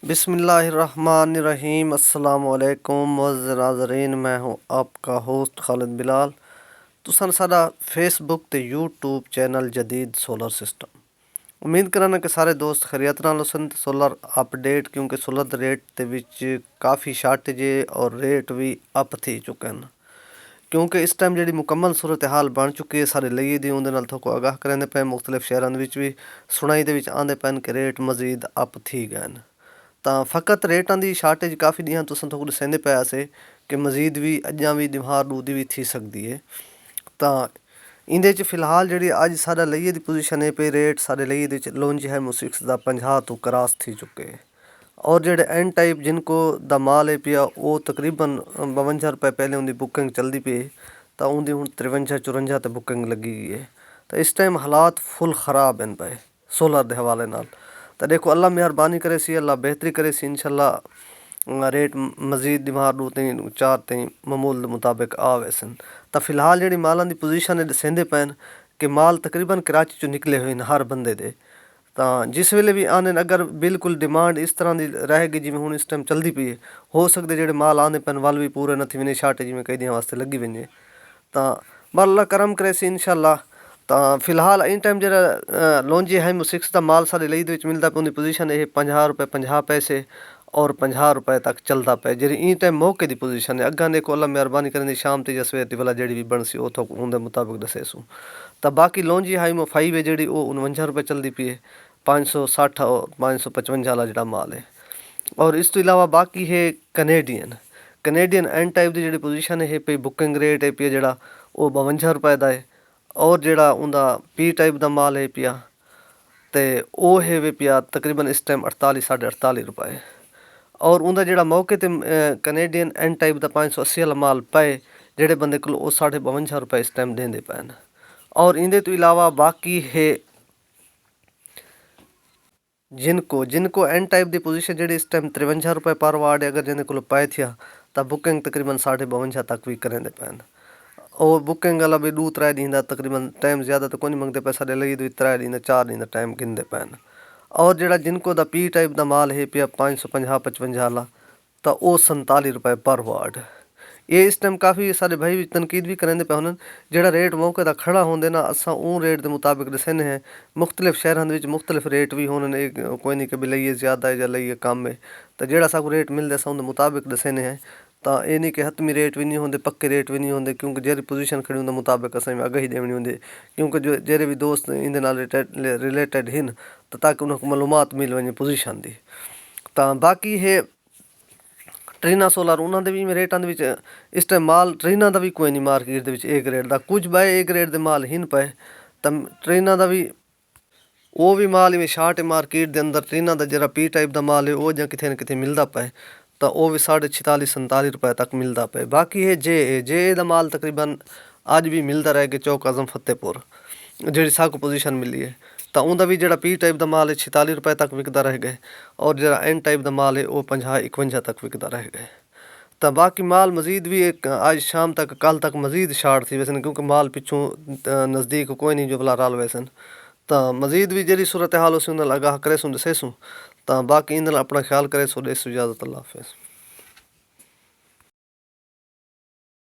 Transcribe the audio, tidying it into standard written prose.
बिस्मिल्लाहिर्रहमानिर्रहीम। अस्सलाम वालेकुम मुअज़्ज़िज़ नाज़रीन, मैं हूँ आपका होस्ट खालिद बिलाल। तुसन साडा फेसबुक ते यूट्यूब चैनल जदीद सोलर सिस्टम। उम्मीद कराना कि सारे दोस्त खैरियत नाल होसन। सोलर अपडेट क्योंकि सोलर दे रेट दे विच काफ़ी शार्टेज है और रेट भी अप थी चुके हैं, क्योंकि इस टाइम जी मुकम्मल सूरत हाल बन चुकी है सारे ਲਈ ਦੀ ਉਹਦੇ ਨਾਲ ਤੁਹਾਨੂੰ ਆਗਾਹ ਕਰਾਂਦੇ ਪਏ। ਮੁxਤਲਿਫ ਸ਼ਹਿਰਾਂ ਦੇ ਵਿੱਚ ਵੀ ਸੁਣਾਈ ਦੇ ਵਿੱਚ ਆਉਂਦੇ ਪੈਣ ਕਿ ਰੇਟ ਮਜ਼ੀਦ ਅਪ ਥੀ ਗਏ ਨੇ। ਤਾਂ ਫਕਤ ਰੇਟਾਂ ਦੀ ਸ਼ਾਰਟੇਜ ਕਾਫੀ ਦੀਆਂ ਤੁਸੀਂ ਤੁਹਾਨੂੰ ਦੱਸਦੇ ਪਿਆ ਸੀ ਕਿ ਮਜ਼ੀਦ ਵੀ ਅੱਜਾਂ ਵੀ ਦਿਮਾਰ ਦੀ ਵੀ ਥੀ ਸਕਦੀ ਹੈ। ਤਾਂ ਇਹਦੇ 'ਚ ਫਿਲਹਾਲ ਜਿਹੜੀ ਅੱਜ ਸਾਡਾ ਲਈਏ ਦੀ ਪੋਜੀਸ਼ਨ ਹੈ ਪਈ ਰੇਟ ਸਾਡੇ ਲਈ ਇਹਦੇ 'ਚ ਲੌਂਚ ਹੈ ਮੁਸਿਕਸ ਦਾ 50 ਤੋਂ ਕਰਾਸ ਥੀ ਚੁੱਕੇ। और ਜਿਹੜੇ एंड टाइप जिनको ਦਾ ਮਾਲ ਹੈ ਪਿਆ ਉਹ ਤਕਰੀਬਨ 52 ਰੁਪਏ ਪਹਿਲੇ ਉਹਦੀ ਬੁਕਿੰਗ ਚੱਲਦੀ ਪਈ ਤਾਂ ਉਹਦੀ ਹੁਣ 53 54 ਤੇ ਬੁਕਿੰਗ ਲੱਗੀ ਗਈ ਹੈ। ਤਾਂ ਇਸ ਟਾਈਮ ਹਾਲਾਤ ਫੁੱਲ ਖਰਾਬ ਹਨ ਪਏ ਸੋਲਰ ਦੇ ਹਵਾਲੇ ਨਾਲ। ਤਾਂ ਦੇਖੋ ਅੱਲਾ ਮਿਹਰਬਾਨੀ करे सी, अल्लाह बेहतरी करे सी। इंशाल्लाह रेट मजीद दिमार दो तीन चार तीन मामूल के मुताबिक आ वैसन। तो फिलहाल जी मालों की पोजीशन दसेंदे पैन कि माल तकरीबन कराची चो निकले हुए हैं हर बंदे दे। तो जिस वेले भी आने अगर बिल्कुल डिमांड इस तरह की रहेगी जिमें हुण इस टाइम चलती पई है, हो सकते जोड़े माल आने पैन वाल भी पूरे न थी वने शार्टेज जिमें कई दिन वास्ते लगी वने। तो अल्लाह करम करे सी इंशाल्लाह। तो फिलहाल इन टाइम जो लॉन्च है मुसिक्स का माल सारे ਲਈ ਦੇ ਵਿੱਚ मिलता पे उनकी पोजीशन है 50 रुपये 50 पैसे और 50 रुपये तक चलता पे जी इन टाइम मौके की पोजीशन है। अगर देखो अल्लाह मेहरबानी करें शाम ते या सवेर दी वाला जी भी बन सी उतो उनके मुताबिक दसे सूँ। तो बाकी लॉन्च है मो 5 है जी 49 रुपये चलती पई है, 560 और 555 वाला जोड़ा माल है। और इस तो इलावा बाकी है कनेडियन एंड टाइप की जी पोजीशन है पई बुकिंग रेट है पिया जोड़ा वो 52 रुपये का है। और जोड़ा उनका पी टाइप का माल है पिया तो वह है वे पिया तकरीबन इस टाइम 48 साढ़े 48 रुपये। और उनका जोड़ा मौके ते कनेडियन एंड टाइप का 580 वाला माल पे जोड़े बंदे को 52 रुपये इस टाइम देंदे पैन। और इनके तो इलावा बाकी है जिनको एंड टाइप की पोजीशन जी इस टाइम 53 रुपये पर वार्ड है। अगर जिन्हें को पाए थिया तो बुकिंग तकरीबन 52 तक भी करेंदे पैन। और बुकिंग वाला भी 2-3 दिन का तकरीबन टाइम ज़्यादा तो कोई मंगते पे साढ़े ਲਈ 3 दिन 4 दिन का टाइम गिनते पैन। और जोड़ा जिनको दा पी टाइप का माल है पिया 550-55 वाला तो वह 47 रुपये पर वार्ड। ये इस टाइम काफ़ी सारे भाई भी तनकीद भी करेंदे पे हुन जोड़ा रेट मौके का खड़ा होंदे ना असा उन रेट के मुताबिक दसने हैं। मुख्तलिफ शहरों में मुख्तलिफ रेट भी होने कोई नहीं कि लईए ज़्यादा है या लईए कम है। तो जोड़ा साकू रेट मिलता असा उनके मुताबिक दसने हैं। तो ये नहीं कि हतमी रेट भी नहीं होंगे पक्के रेट भी नहीं होंगे, क्योंकि जेरी पोजीशन खड़ी उनके मुताबिक असें आगाही देनी होंगी। क्योंकि जो जेरे भी दोस्त इन रिलेटेड हैं तो ताकि उन्हें मालूमात मिल वजे पोजीशन की। तो बाकी है ट्रेना सोलर उन्होंने भी रेटा इस टाइम माल ट्रेना का भी कोई नहीं मार्केट के एक रेट का कुछ बाय एक रेट के माल हिन पे। तो ट्रेना का भी वो भी माल इवें शार्ट है मार्केट के अंदर। ट्रेना का जरा पी टाइप का माल है वो ਜਾਂ कितने न कितने मिलता पे तो वो भी 46-47 रुपये तक मिलता पे। बाकी है जे का माल तकरीबन अज भी मिलता रह गया चौक आजम फतेहपुर जी साकू पोजीशन मिली है। तो उनका भी जोड़ा पी टाइप का माल है 46 रुपये तक विकता रह गए। और जोड़ा एंड टाइप का माल है वो 50-51 तक विकता रह गए। तो बाकी माल मजीद भी एक आज शाम तक कल तक मजीद शार्ट थी वैसन, क्योंकि माल पिछों नज़दीक कोई नहीं जो भला राल वैसन। तो मजीद भी जी सूरत हाल उस आगाह करे सूँ दसे सूँ। तो बाकी इन अपना ख्याल करे सो दे इजाज़त अल्लाह हाफिज़।